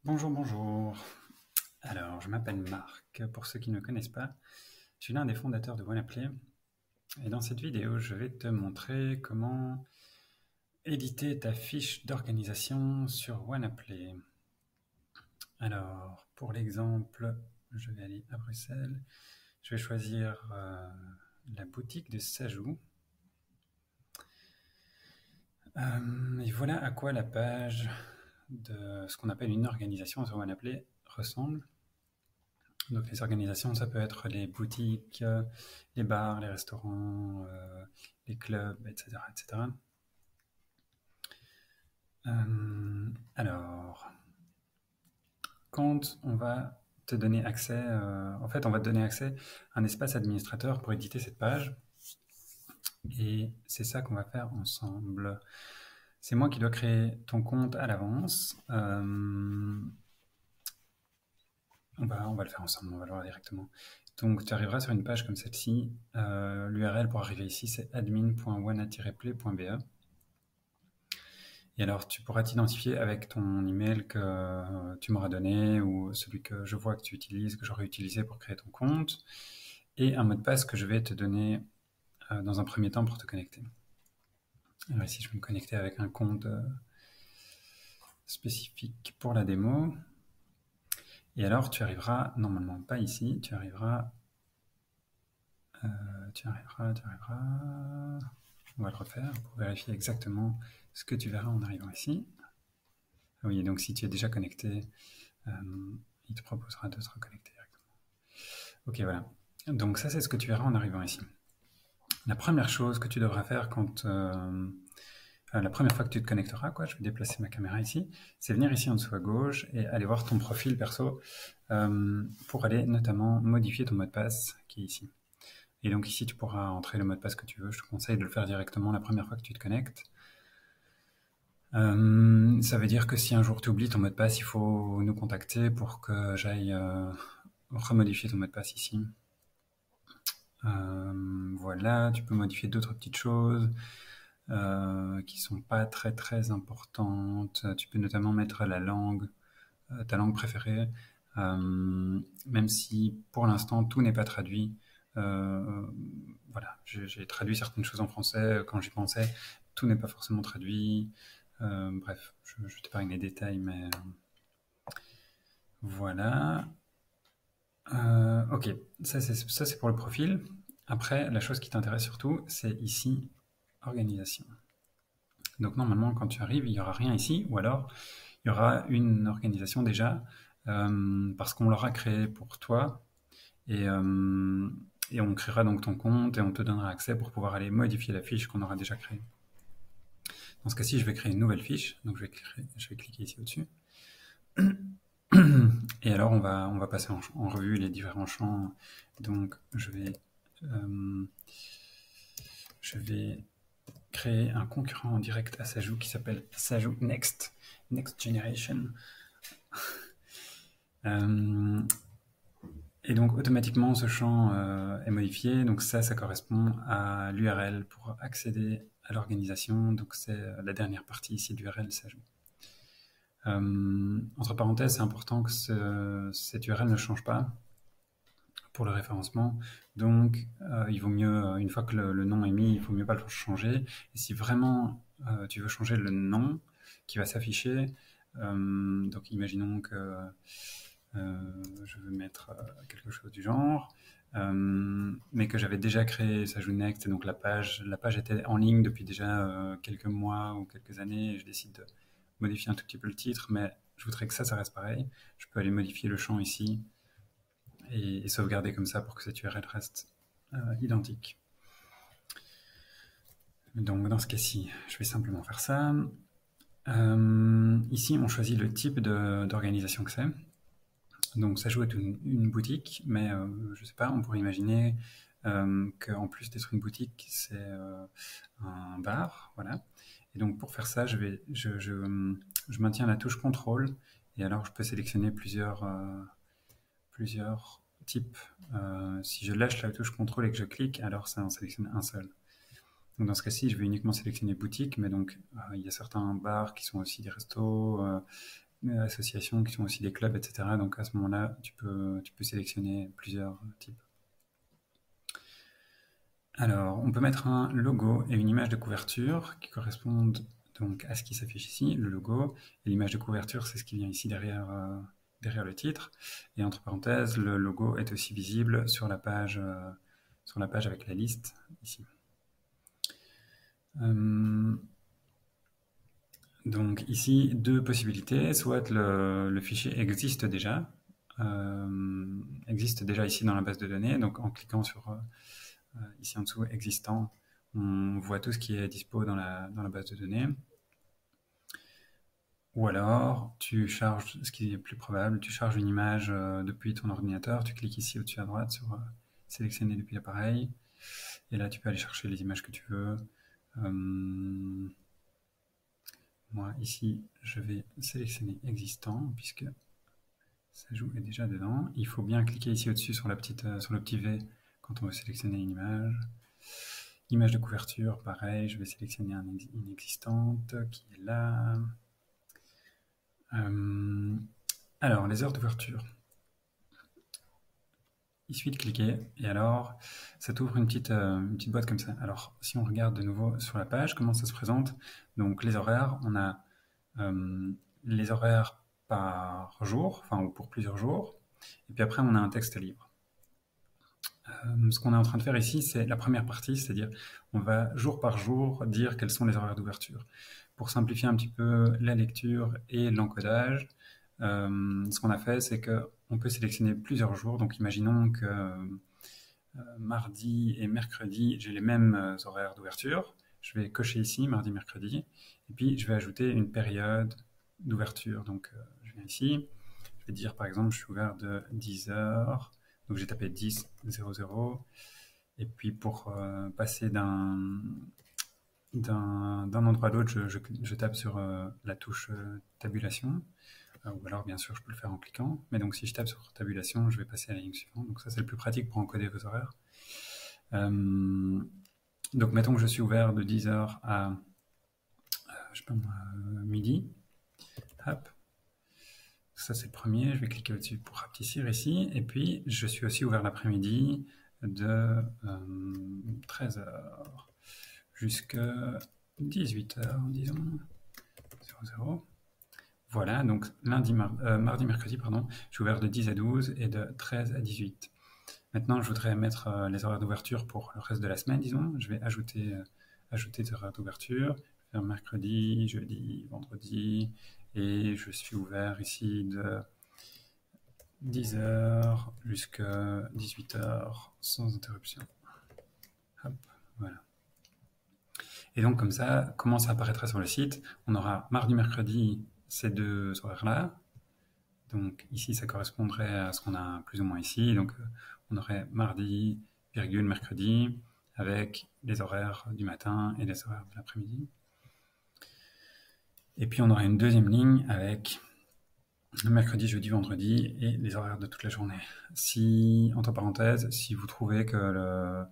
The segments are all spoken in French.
Bonjour, bonjour. Alors, je m'appelle Marc. Pour ceux qui ne me connaissent pas, je suis l'un des fondateurs de OneApply. Et dans cette vidéo, je vais te montrer comment éditer ta fiche d'organisation sur OneApply. Alors, pour l'exemple, je vais aller à Bruxelles. Je vais choisir la boutique de Sajou. Et voilà à quoi la page de ce qu'on appelle une organisation sur OneApply ressemble. Donc les organisations, ça peut être les boutiques, les bars, les restaurants, les clubs, etc. etc. Alors, quand on va te donner accès, en fait, on va te donner accès à un espace administrateur pour éditer cette page. Et c'est ça qu'on va faire ensemble. C'est moi qui dois créer ton compte à l'avance. On va le faire ensemble, on va le voir directement. Donc, tu arriveras sur une page comme celle-ci. L'URL pour arriver ici, c'est admin.wana-play.be. Et alors, tu pourras t'identifier avec ton email que tu m'auras donné ou celui que je vois que tu utilises, que j'aurais utilisé pour créer ton compte, et un mot de passe que je vais te donner dans un premier temps pour te connecter. Alors ici, je vais me connecter avec un compte spécifique pour la démo. Et alors, tu arriveras, normalement pas ici, tu arriveras, on va le refaire pour vérifier exactement ce que tu verras en arrivant ici. Oui, donc si tu es déjà connecté, il te proposera de te reconnecter directement. Ok, voilà. Donc ça, c'est ce que tu verras en arrivant ici. La première chose que tu devras faire quand... la première fois que tu te connecteras, je vais déplacer ma caméra ici, c'est venir ici en dessous à gauche et aller voir ton profil perso pour aller notamment modifier ton mot de passe qui est ici. Et donc ici, tu pourras entrer le mot de passe que tu veux. Je te conseille de le faire directement la première fois que tu te connectes. Ça veut dire que si un jour tu oublies ton mot de passe, il faut nous contacter pour que j'aille remodifier ton mot de passe ici. Voilà, tu peux modifier d'autres petites choses qui sont pas très très importantes. Tu peux notamment mettre la langue, ta langue préférée, même si pour l'instant tout n'est pas traduit. Voilà, j'ai traduit certaines choses en français quand j'y pensais. Tout n'est pas forcément traduit. Bref, je t'épargne les détails, mais voilà. Ok, ça c'est pour le profil. Après, la chose qui t'intéresse surtout, c'est ici, organisation. Donc normalement, quand tu arrives, il n'y aura rien ici, ou alors il y aura une organisation déjà, parce qu'on l'aura créée pour toi, et on créera donc ton compte, et on te donnera accès pour pouvoir aller modifier la fiche qu'on aura déjà créée. Dans ce cas-ci, je vais créer une nouvelle fiche, donc je vais cliquer ici au-dessus. Et alors, on va passer en revue les différents champs. Donc, je vais créer un concurrent en direct à Sajou qui s'appelle Sajou Next Generation. Et donc, automatiquement, ce champ est modifié. Donc, ça correspond à l'URL pour accéder à l'organisation. Donc, c'est la dernière partie ici de l'URL Sajou. Entre parenthèses, c'est important que cette URL ne change pas pour le référencement. Donc, il vaut mieux, une fois que le nom est mis, il faut mieux pas le changer. Et si vraiment tu veux changer le nom qui va s'afficher, donc imaginons que je veux mettre quelque chose du genre, mais que j'avais déjà créé Sajou Next, et donc la page était en ligne depuis déjà quelques mois ou quelques années, et je décide de modifier un tout petit peu le titre, mais je voudrais que ça reste pareil. Je peux aller modifier le champ ici et sauvegarder comme ça pour que cette URL reste identique. Donc dans ce cas-ci, je vais simplement faire ça. Ici, on choisit le type d'organisation que c'est. Donc ça joue être une boutique, mais je sais pas, on pourrait imaginer qu'en plus d'être une boutique, c'est un bar, voilà. Et donc pour faire ça, je maintiens la touche contrôle, et alors je peux sélectionner plusieurs types. Si je lâche la touche contrôle et que je clique, alors ça en sélectionne un seul. Donc dans ce cas-ci, je vais uniquement sélectionner boutique, mais donc il y a certains bars qui sont aussi des restos, associations qui sont aussi des clubs, etc. Donc à ce moment-là, tu peux sélectionner plusieurs types. Alors, on peut mettre un logo et une image de couverture qui correspondent donc à ce qui s'affiche ici, le logo, et l'image de couverture, c'est ce qui vient ici derrière le titre. Et entre parenthèses, le logo est aussi visible sur la page avec la liste ici. Donc ici, deux possibilités. Soit le fichier existe déjà ici dans la base de données. Donc en cliquant sur ici en dessous, existant, on voit tout ce qui est dispo dans la base de données. Ou alors, tu charges, ce qui est plus probable, tu charges une image depuis ton ordinateur, tu cliques ici au-dessus à droite sur sélectionner depuis l'appareil, et là tu peux aller chercher les images que tu veux. Moi ici, je vais sélectionner existant, puisque Sajou est déjà dedans. Il faut bien cliquer ici au-dessus sur le petit V quand on veut sélectionner une image. Image de couverture, pareil, je vais sélectionner une existante qui est là. Alors, les heures d'ouverture. Il suffit de cliquer et alors ça t'ouvre une petite boîte comme ça. Alors, si on regarde de nouveau sur la page, comment ça se présente? Donc, les horaires, on a les horaires par jour, enfin, ou pour plusieurs jours. Et puis après, on a un texte libre. Ce qu'on est en train de faire ici, c'est la première partie, c'est-à-dire on va jour par jour dire quels sont les horaires d'ouverture. Pour simplifier un petit peu la lecture et l'encodage, ce qu'on a fait, c'est qu'on peut sélectionner plusieurs jours. Donc imaginons que mardi et mercredi, j'ai les mêmes horaires d'ouverture. Je vais cocher ici, mardi, mercredi, et puis je vais ajouter une période d'ouverture. Donc je viens ici, je vais dire par exemple, je suis ouvert de 10h, donc j'ai tapé 10:00, et puis pour passer d'un endroit à l'autre, je tape sur la touche tabulation, ou alors bien sûr je peux le faire en cliquant, mais donc si je tape sur tabulation, je vais passer à la ligne suivante, donc ça c'est le plus pratique pour encoder vos horaires. Donc mettons que je suis ouvert de 10h à je sais pas moi, midi, hop. Ça c'est le premier, je vais cliquer au-dessus pour rapetissir ici, et puis je suis aussi ouvert l'après-midi de 13h jusqu'à 18h, disons, 00. Voilà, donc mardi, mercredi, pardon, je suis ouvert de 10 à 12 et de 13 à 18. Maintenant, je voudrais mettre les horaires d'ouverture pour le reste de la semaine, disons. Je vais ajouter des horaires d'ouverture. Je vais faire mercredi, jeudi, vendredi, et je suis ouvert ici de 10h jusqu'à 18h sans interruption. Hop, voilà. Et donc comme ça, comment ça apparaîtra sur le site? On aura mardi, mercredi, ces deux horaires-là. Donc ici, ça correspondrait à ce qu'on a plus ou moins ici. Donc on aurait mardi, virgule, mercredi, avec les horaires du matin et les horaires de l'après-midi. Et puis on aurait une deuxième ligne avec le mercredi, jeudi, vendredi et les horaires de toute la journée. Si, entre parenthèses, si vous trouvez que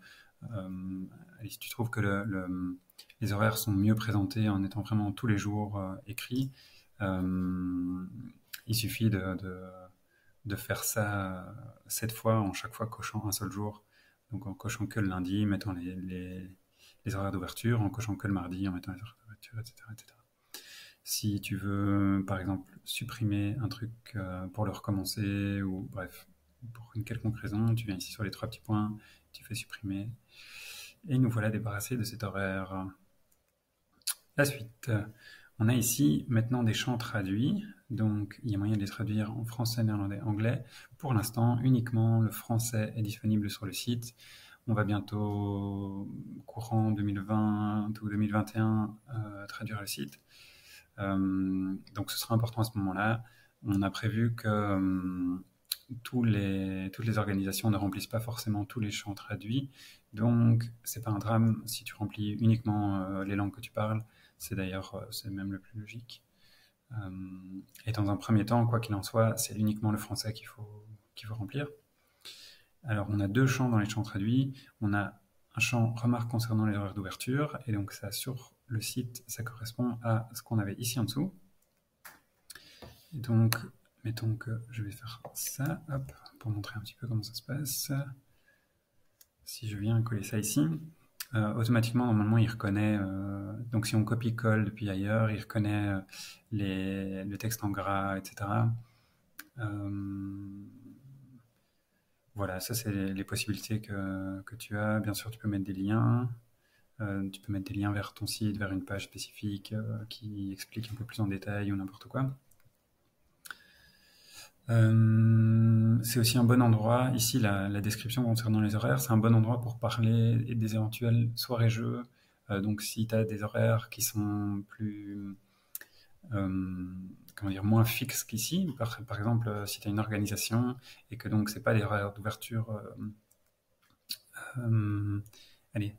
si tu trouves que les horaires sont mieux présentés en étant vraiment tous les jours écrits, il suffit de faire ça 7 fois, en chaque fois cochant un seul jour. Donc en cochant que le lundi, mettant les horaires d'ouverture, en cochant que le mardi, en mettant les horaires d'ouverture, etc., etc. Si tu veux, par exemple, supprimer un truc pour le recommencer, ou bref, pour une quelconque raison, tu viens ici sur les 3 petits points, tu fais supprimer, et nous voilà débarrassés de cet horaire. La suite. On a ici maintenant des champs traduits, donc il y a moyen de les traduire en français, néerlandais, anglais. Pour l'instant, uniquement le français est disponible sur le site. On va bientôt, courant 2020 ou 2021, traduire le site. Donc ce sera important à ce moment-là. On a prévu que toutes les organisations ne remplissent pas forcément tous les champs traduits, donc c'est pas un drame si tu remplis uniquement les langues que tu parles. C'est d'ailleurs c'est même le plus logique. Et dans un premier temps, quoi qu'il en soit, c'est uniquement le français qu'il faut remplir. Alors on a deux champs dans les champs traduits. On a un champ remarque concernant les horaires d'ouverture, et donc ça sur le site, ça correspond à ce qu'on avait ici en dessous. Et donc, mettons que je vais faire ça, hop, pour montrer un petit peu comment ça se passe. Si je viens coller ça ici, automatiquement, normalement, il reconnaît, donc si on copie-colle depuis ailleurs, il reconnaît le texte en gras, etc. Voilà, ça c'est les possibilités que tu as. Bien sûr, tu peux mettre des liens. Tu peux mettre des liens vers ton site, vers une page spécifique qui explique un peu plus en détail ou n'importe quoi. C'est aussi un bon endroit, ici la description concernant les horaires, c'est un bon endroit pour parler des éventuelles soirées-jeux. Donc si tu as des horaires qui sont plus, comment dire, moins fixes qu'ici, par exemple si tu as une organisation et que donc c'est pas des horaires d'ouverture, allez,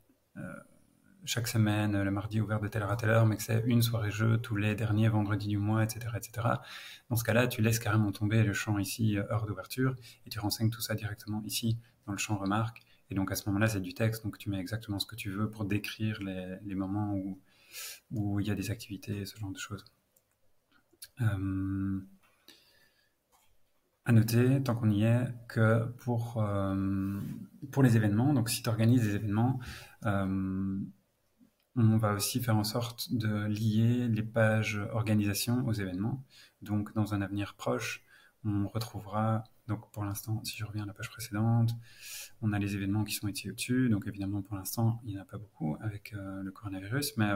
chaque semaine, le mardi ouvert de telle heure à telle heure, mais que c'est une soirée jeu tous les derniers vendredis du mois, etc., etc. Dans ce cas-là, tu laisses carrément tomber le champ ici, heure d'ouverture, et tu renseignes tout ça directement ici, dans le champ remarque. Et donc à ce moment-là, c'est du texte, donc tu mets exactement ce que tu veux pour décrire les moments où il y a des activités, ce genre de choses. À noter, tant qu'on y est, que pour les événements, donc si tu organises des événements, on va aussi faire en sorte de lier les pages organisation aux événements. Donc, dans un avenir proche, on retrouvera, donc pour l'instant, si je reviens à la page précédente, on a les événements qui sont ici au-dessus. Donc, évidemment, pour l'instant, il n'y en a pas beaucoup avec le coronavirus. Mais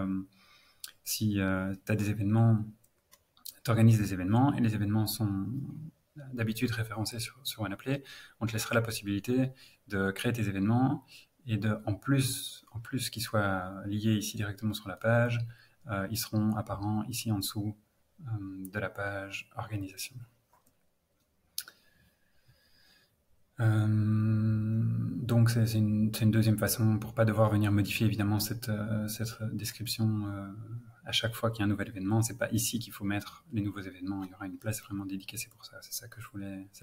si tu as des événements, tu organises des événements et les événements sont d'habitude référencés sur OneApply, on te laissera la possibilité de créer tes événements et en plus qu'ils soient liés ici directement sur la page, ils seront apparents ici en dessous de la page organisation. Donc c'est une deuxième façon pour pas devoir venir modifier évidemment cette description à chaque fois qu'il y a un nouvel événement. C'est pas ici qu'il faut mettre les nouveaux événements. Il y aura une place vraiment dédicacée pour ça. C'est là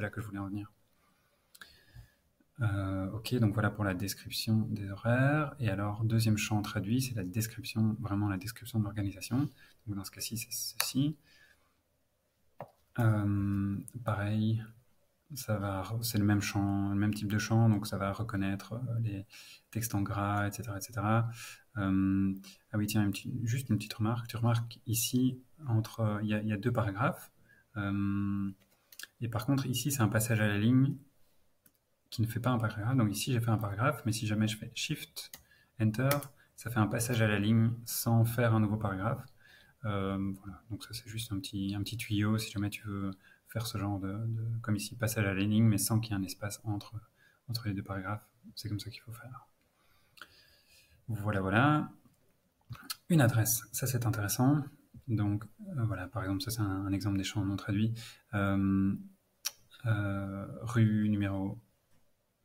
que je voulais en venir. Ok, donc voilà pour la description des horaires. Et alors, deuxième champ traduit, c'est la description, vraiment la description de l'organisation. Donc dans ce cas-ci, c'est ceci. Pareil, c'est le même champ, le même type de champ, donc ça va reconnaître les textes en gras, etc., etc. Ah oui, tiens, juste une petite remarque. Tu remarques ici, il y a deux paragraphes. Et par contre, ici, c'est un passage à la ligne qui ne fait pas un paragraphe. Donc ici, j'ai fait un paragraphe, mais si jamais je fais Shift, Enter, ça fait un passage à la ligne sans faire un nouveau paragraphe. Voilà, donc ça c'est juste un petit tuyau si jamais tu veux faire ce genre comme ici, passage à la ligne, mais sans qu'il y ait un espace entre les deux paragraphes. C'est comme ça qu'il faut faire. Voilà, voilà. Une adresse, ça c'est intéressant. Donc voilà, par exemple, ça c'est un exemple des champs non traduits. Rue, numéro,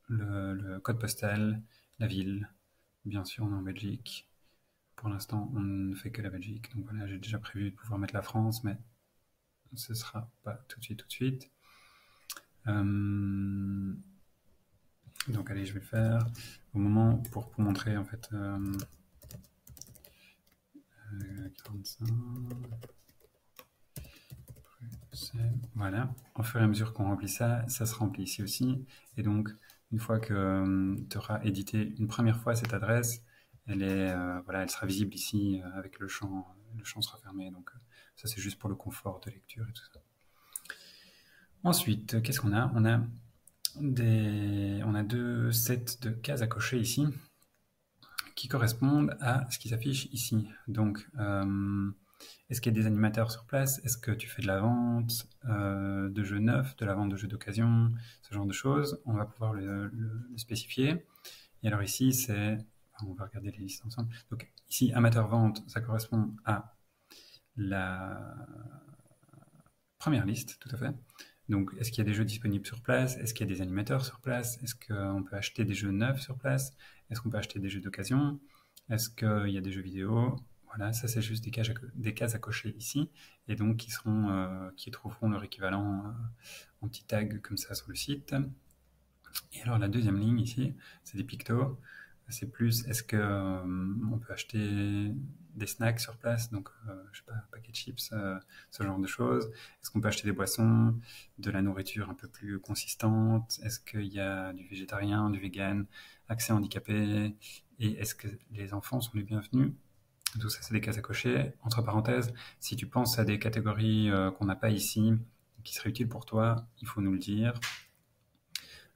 le code postal, la ville. Bien sûr, on est en Belgique. Pour l'instant, on ne fait que la Belgique. Donc voilà, j'ai déjà prévu de pouvoir mettre la France, mais ce sera pas tout de suite. Donc allez, je vais le faire au moment pour montrer en fait 45. Voilà, au fur et à mesure qu'on remplit ça, ça se remplit ici aussi. Et donc, une fois que tu auras édité une première fois cette adresse, voilà, elle sera visible ici avec le champ sera fermé. Donc, ça c'est juste pour le confort de lecture et tout ça. Ensuite, qu'est-ce qu'on a ? On a deux sets de cases à cocher ici qui correspondent à ce qui s'affiche ici. Donc, est-ce qu'il y a des animateurs sur place? Est-ce que tu fais de la vente de jeux neufs, de la vente de jeux d'occasion, ce genre de choses? On va pouvoir le spécifier. Et alors ici, on va regarder les listes ensemble. Donc ici, amateur vente, ça correspond à la première liste, tout à fait. Donc, est-ce qu'il y a des jeux disponibles sur place? Est-ce qu'il y a des animateurs sur place? Est-ce qu'on peut acheter des jeux neufs sur place? Est-ce qu'on peut acheter des jeux d'occasion? Est-ce qu'il y a des jeux vidéo? Voilà, ça c'est juste des cases à cocher ici, et donc qui trouveront leur équivalent en petit tag comme ça sur le site. Et alors la deuxième ligne ici, c'est des pictos. C'est plus, est-ce que on peut acheter des snacks sur place, donc je sais pas, paquet de chips, ce genre de choses. Est-ce qu'on peut acheter des boissons, de la nourriture un peu plus consistante? Est-ce qu'il y a du végétarien, du vegan, accès handicapé? Et est-ce que les enfants sont les bienvenus? Tout ça, c'est des cases à cocher. Entre parenthèses, si tu penses à des catégories qu'on n'a pas ici, qui seraient utiles pour toi, il faut nous le dire.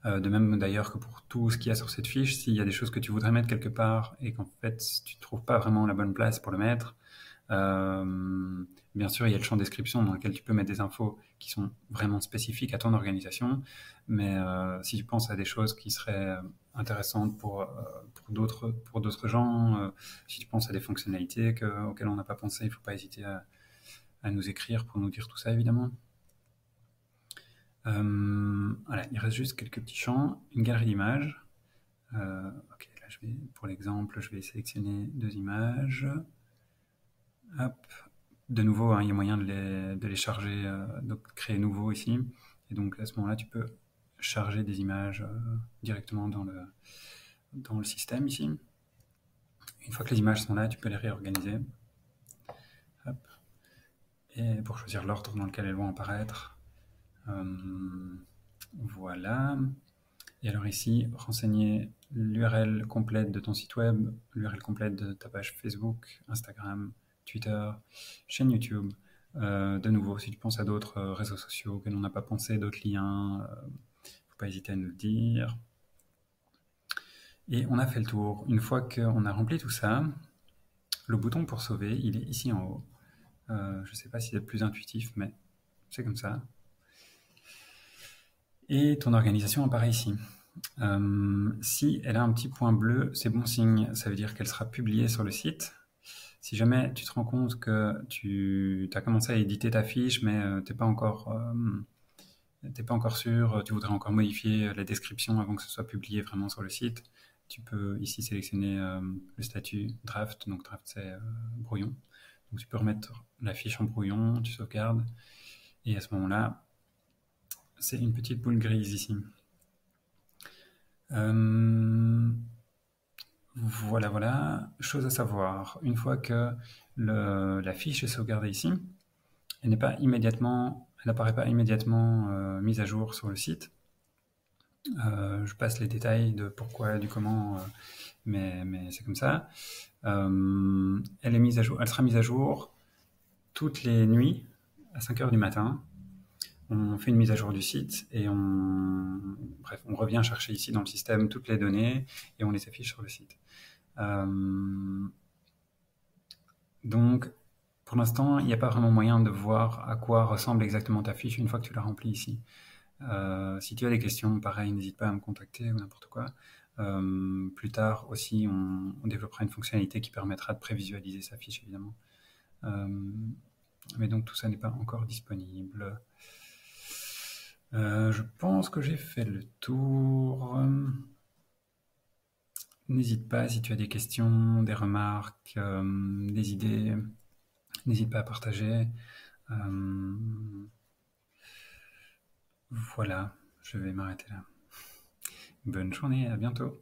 De même d'ailleurs que pour tout ce qu'il y a sur cette fiche, s'il y a des choses que tu voudrais mettre quelque part et qu'en fait tu ne trouves pas vraiment la bonne place pour le mettre, bien sûr il y a le champ description dans lequel tu peux mettre des infos qui sont vraiment spécifiques à ton organisation, mais si tu penses à des choses qui seraient intéressantes pour d'autres gens, si tu penses à des fonctionnalités auxquelles on n'a pas pensé, il ne faut pas hésiter à nous écrire pour nous dire tout ça évidemment. Voilà, il reste juste quelques petits champs, une galerie d'images. Ok, là pour l'exemple, je vais sélectionner 2 images. Hop. De nouveau, hein, il y a moyen de les charger, donc créer nouveau ici. Et donc à ce moment-là, tu peux charger des images directement dans le système ici. Une fois que les images sont là, tu peux les réorganiser. Hop. Et pour choisir l'ordre dans lequel elles vont apparaître. Voilà. Et alors ici, renseigner l'URL complète de ton site web, l'URL complète de ta page Facebook, Instagram, Twitter, chaîne YouTube. De nouveau, si tu penses à d'autres réseaux sociaux que l'on n'a pas pensé, d'autres liens, faut pas hésiter à nous le dire. Et on a fait le tour. Une fois qu'on a rempli tout ça, le bouton pour sauver, il est ici en haut. Je ne sais pas si c'est plus intuitif, mais c'est comme ça. Et ton organisation apparaît ici. Si elle a un petit point bleu, c'est bon signe, ça veut dire qu'elle sera publiée sur le site. Si jamais tu te rends compte que tu as commencé à éditer ta fiche, mais t'es pas encore sûr, tu voudrais encore modifier la description avant que ce soit publié vraiment sur le site, tu peux ici sélectionner le statut draft, donc draft c'est brouillon. Donc tu peux remettre la fiche en brouillon, tu sauvegardes, et à ce moment-là, c'est une petite boule grise ici. Voilà. Chose à savoir, une fois que la fiche est sauvegardée ici, elle n'apparaît pas immédiatement mise à jour sur le site. Je passe les détails de pourquoi, du comment, mais c'est comme ça. Elle sera mise à jour toutes les nuits à 5 heures du matin. On fait une mise à jour du site et on revient chercher ici dans le système toutes les données et on les affiche sur le site. Donc, pour l'instant, il n'y a pas vraiment moyen de voir à quoi ressemble exactement ta fiche une fois que tu l'as remplie ici. Si tu as des questions, pareil, n'hésite pas à me contacter ou n'importe quoi. Plus tard aussi, on développera une fonctionnalité qui permettra de prévisualiser sa fiche, évidemment. Mais donc tout ça n'est pas encore disponible. Je pense que j'ai fait le tour. N'hésite pas si tu as des questions, des remarques, des idées. N'hésite pas à partager. Voilà, je vais m'arrêter là. Bonne journée, à bientôt.